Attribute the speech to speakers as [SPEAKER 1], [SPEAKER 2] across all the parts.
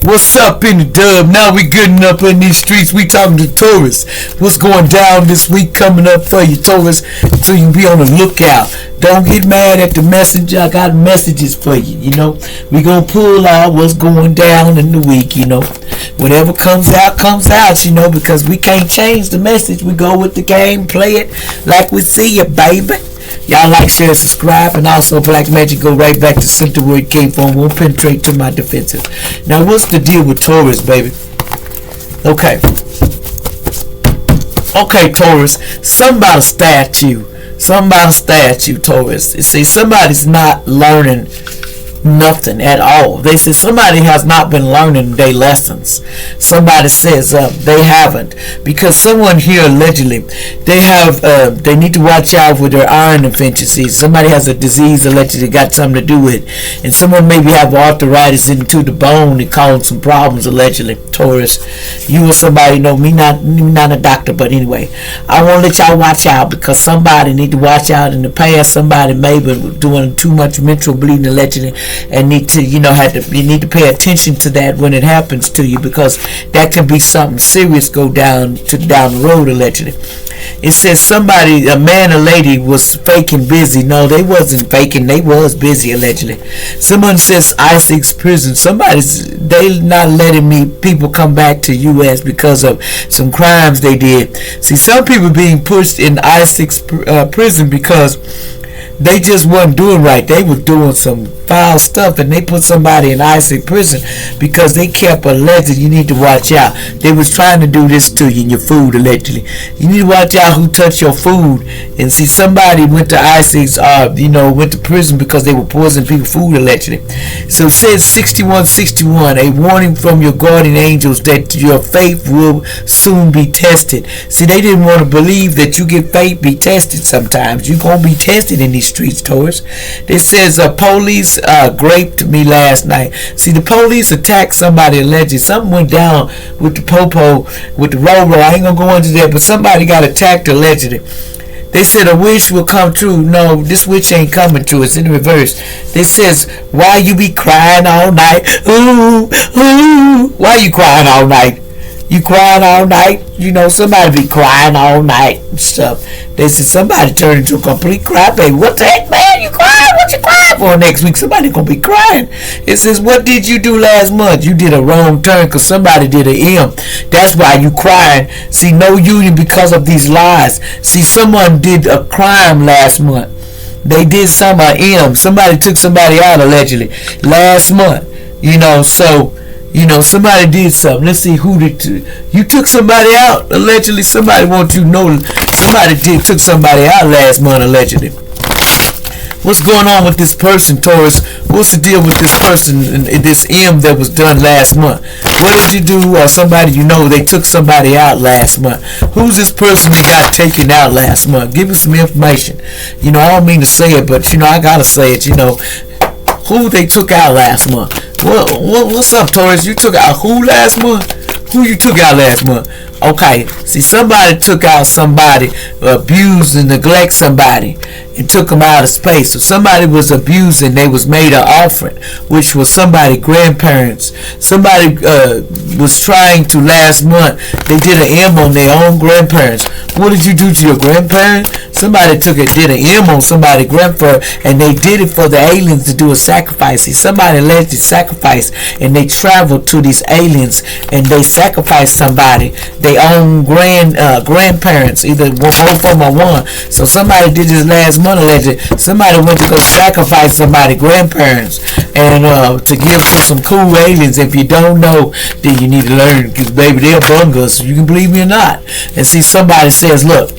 [SPEAKER 1] What's up in the dub? Now we getting up in these streets. We talking to Taurus. What's going down this week coming up for you, Taurus? So you can be on the lookout. Don't get mad at the messenger. I got messages for you. We gonna pull out what's going down in the week. Whatever comes out, because we can't change the message. We go with the game, play it like we see it, baby. Y'all like, share, subscribe, and also Black Magic go right back to center where it came from. Won't penetrate to my defensive. Now, what's the deal with Taurus, baby? Okay, Taurus. Somebody statue, Taurus. See, somebody's not learning nothing at all. They say somebody has not been learning their lessons. Somebody says they haven't, because someone here allegedly they need to watch out with their iron deficiency. Somebody has a disease allegedly got something to do with it, and someone maybe have arthritis into the bone and caused some problems allegedly. Taurus, you or somebody know me, not a doctor, but anyway, I want to let y'all watch out, because somebody need to watch out. In the past, somebody maybe doing too much mental bleeding allegedly, and need to you need to pay attention to that when it happens to you, because that can be something serious go down the road allegedly. It says somebody, a man or lady, was faking busy. No, they wasn't faking, they was busy allegedly. Someone says ISIS prison. They not letting people come back to US because of some crimes they did. See, some people being pushed in ISIS prison because they just wasn't doing right. They were doing some foul stuff, and they put somebody in ISIS prison because they kept alleged. You need to watch out. They was trying to do this to you in your food allegedly. You need to watch out who touched your food. And see, somebody went to ISIS, went to prison because they were poisoning people's food allegedly. So it says 6161, a warning from your guardian angels that your faith will soon be tested. See, they didn't want to believe that you get faith be tested sometimes. You're going to be tested in these streets, Taurus. It says police raped me last night. See, the police attacked somebody allegedly. Something went down with the popo, with the Rolo. I ain't gonna go into that, but somebody got attacked allegedly. They said a wish will come true. No, this wish ain't coming true. It's in reverse. This says, why you be crying all night? Ooh, ooh. Why you crying all night? You crying all night? Somebody be crying all night and stuff. They said somebody turned into a complete crybaby. What the heck, man? You crying? What you crying for next week? Somebody gonna be crying. It says, what did you do last month? You did a wrong turn because somebody did an M. That's why you crying. See, no union because of these lies. See, someone did a crime last month. They did some M. Somebody took somebody out allegedly last month. Somebody did something. Let's see who did. You took somebody out allegedly. Somebody took somebody out last month allegedly. What's going on with this person, Taurus? What's the deal with this person and this M that was done last month? What did you do? Or somebody they took somebody out last month. Who's this person that got taken out last month? Give us some information. I don't mean to say it, but I gotta say it. Who they took out last month? What's up, Taurus? You took out who last month? Who you took out last month? Okay, see, somebody took out somebody, abused and neglect somebody, and took them out of space. So somebody was abusing, they was made an offering, which was somebody's grandparents. Somebody was trying to last month, they did an M on their own grandparents. What did you do to your grandparents? Somebody did an M on somebody's grandparent, and they did it for the aliens to do a sacrifice. See, somebody led the sacrifice, and they traveled to these aliens, and they sacrificed somebody, their own grandparents, either both of them or one. So somebody did this last month allegedly. Somebody went to go sacrifice somebody's grandparents and to give to some cool aliens. If you don't know, then you need to learn, because baby, they're bungus. You can believe me or not. And see, somebody says, look,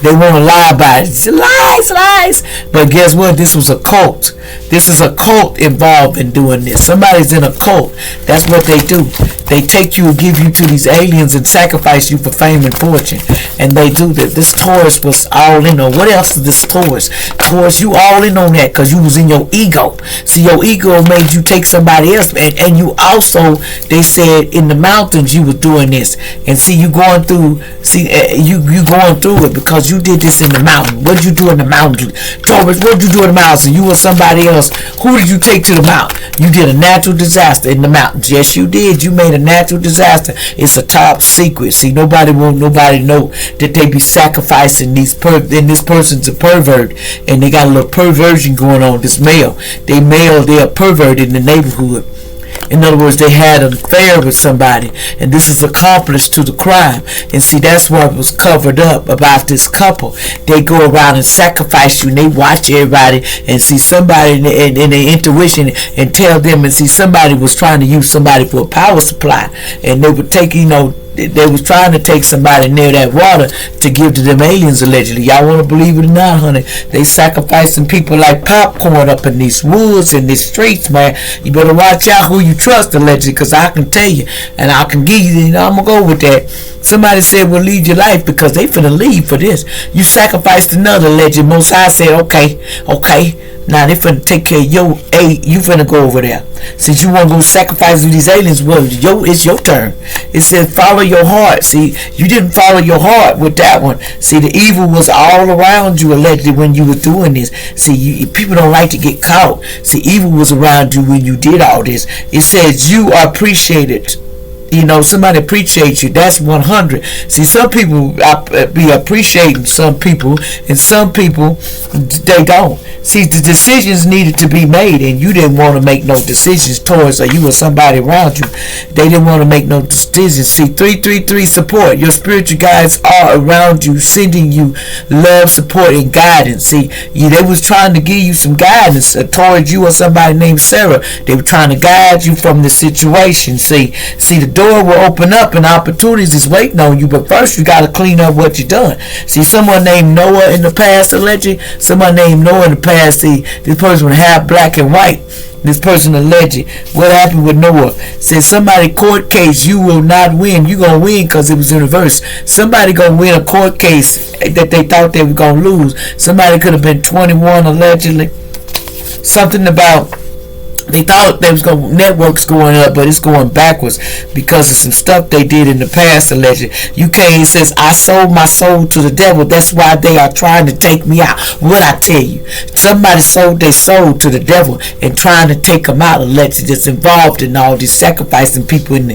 [SPEAKER 1] they want to lie about it. Lies. But guess what? This was a cult. This is a cult involved in doing this. Somebody's in a cult. That's what they do. They take you and give you to these aliens and sacrifice you for fame and fortune. And they do that. This Taurus was all in on. What else is this Taurus? Taurus, you all in on that because you was in your ego. See, your ego made you take somebody else. And you also, they said, in the mountains you were doing this. And see, you going through, you going through it because you did this in the mountain. What did you do in the mountain? Taurus, what did you do in the mountains? You or somebody else. Who did you take to the mountain? You did a natural disaster in the mountains. Yes, you did. You made a natural disaster. It's a top secret. See, nobody know that they be sacrificing this person's a pervert, and they got a little perversion going on. This male, they're a pervert in the neighborhood. In other words, they had an affair with somebody, and this is accomplice to the crime. And see, that's what was covered up about this couple. They go around and sacrifice you, and they watch everybody and see somebody in their intuition and tell them, and see somebody was trying to use somebody for a power supply, and they would take, they was trying to take somebody near that water to give to them aliens, allegedly. Y'all want to believe it or not, honey? They sacrificing people like popcorn up in these woods and these streets, man. You better watch out who you trust, allegedly, because I can tell you, and I can give you, I'm going to go with that. Somebody said, well, leave your life because they finna leave for this. You sacrificed another, allegedly. Most High said, okay. Now they finna take care of you finna go over there. Since you wanna go sacrifice with these aliens, well, it's your turn. It said follow your heart. See, you didn't follow your heart with that one. See, the evil was all around you, allegedly, when you were doing this. See, people don't like to get caught. See, evil was around you when you did all this. It says you are appreciated. Somebody appreciates you. That's 100. See, some people be appreciating some people, and some people they don't. See, the decisions needed to be made, and you didn't want to make no decisions towards you or somebody around you. They didn't want to make no decisions. See, 333 support. Your spiritual guides are around you, sending you love, support, and guidance. See, they was trying to give you some guidance towards you or somebody named Sarah. They were trying to guide you from the situation. See, the door will open up and opportunities is waiting on you, but first you got to clean up what you done. See, someone named Noah in the past, allegedly, someone named Noah in the past, see, this person was half black and white. This person alleged. What happened with Noah? Said somebody court case, you will not win. You gonna win because it was in reverse. Somebody gonna win a court case that they thought they were gonna lose. Somebody could have been 21 allegedly. Something about they thought they was networks going up, but it's going backwards because of some stuff they did in the past, allegedly. UK says, I sold my soul to the devil. That's why they are trying to take me out. What I tell you, somebody sold their soul to the devil and trying to take them out, allegedly. That's involved in all this sacrificing people in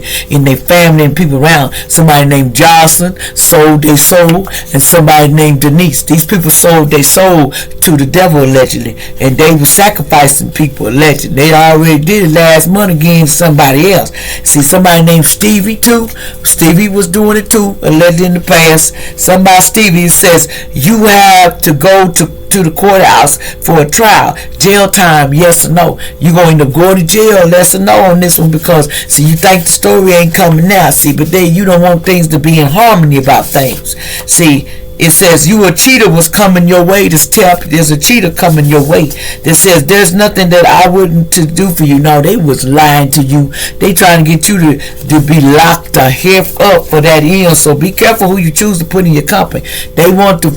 [SPEAKER 1] their family and people around. Somebody named Jocelyn sold their soul, and somebody named Denise. These people sold their soul to the devil, allegedly, and they were sacrificing people, allegedly. They already did it last month against somebody else. See, somebody named Stevie too. Stevie was doing it too, allegedly in the past. Somebody, Stevie, says you have to go to the courthouse for a trial. Jail time, yes or no? You going to go to jail, yes or no on this one, because see, you think the story ain't coming now, see, but then you don't want things to be in harmony about things. See, it says you a cheater was coming your way. There's a cheater coming your way. That says there's nothing that I wouldn't to do for you. No, they was lying to you. They trying to get you to be locked the heck up for that end. So be careful who you choose to put in your company. They want to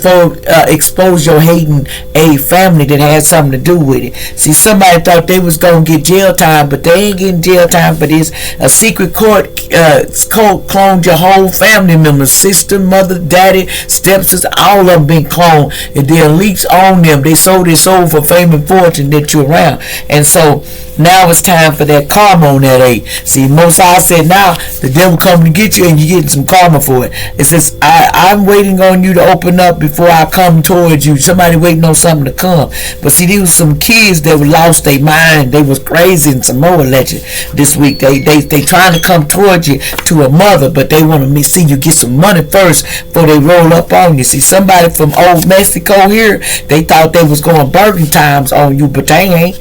[SPEAKER 1] expose your hating a family that had something to do with it. See, somebody thought they was gonna get jail time, but they ain't getting jail time for this. A secret court cloned your whole family members, sister, mother, daddy, steps. All of them been cloned, and the elites own them. They sold their soul for fame and fortune that you're around. And so now it's time for that karma on that age. See, Most High said now the devil coming to get you and you're getting some karma for it. It says I'm waiting on you to open up before I come towards you. Somebody waiting on something to come. But see, there was some kids that were lost their mind. They was crazy and some more alleged this week. They trying to come towards you to a mother, but they want to see you get some money first before they roll up on you. See, somebody from old Mexico here, they thought they was going burger times on you, but they ain't.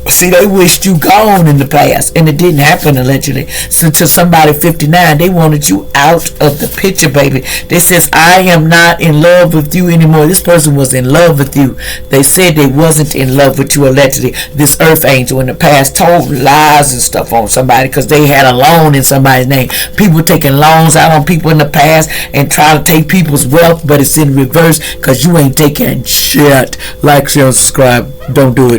[SPEAKER 1] See, they wished you gone in the past, and it didn't happen allegedly. So to somebody 59, they wanted you out of the picture, baby. They says, I am not in love with you anymore. This person was in love with you. They said they wasn't in love with you allegedly. This earth angel in the past told lies and stuff on somebody because they had a loan in somebody's name. People taking loans out on people in the past and trying to take people's wealth, but it's in reverse because you ain't taking shit. Like, share, subscribe. Don't do it.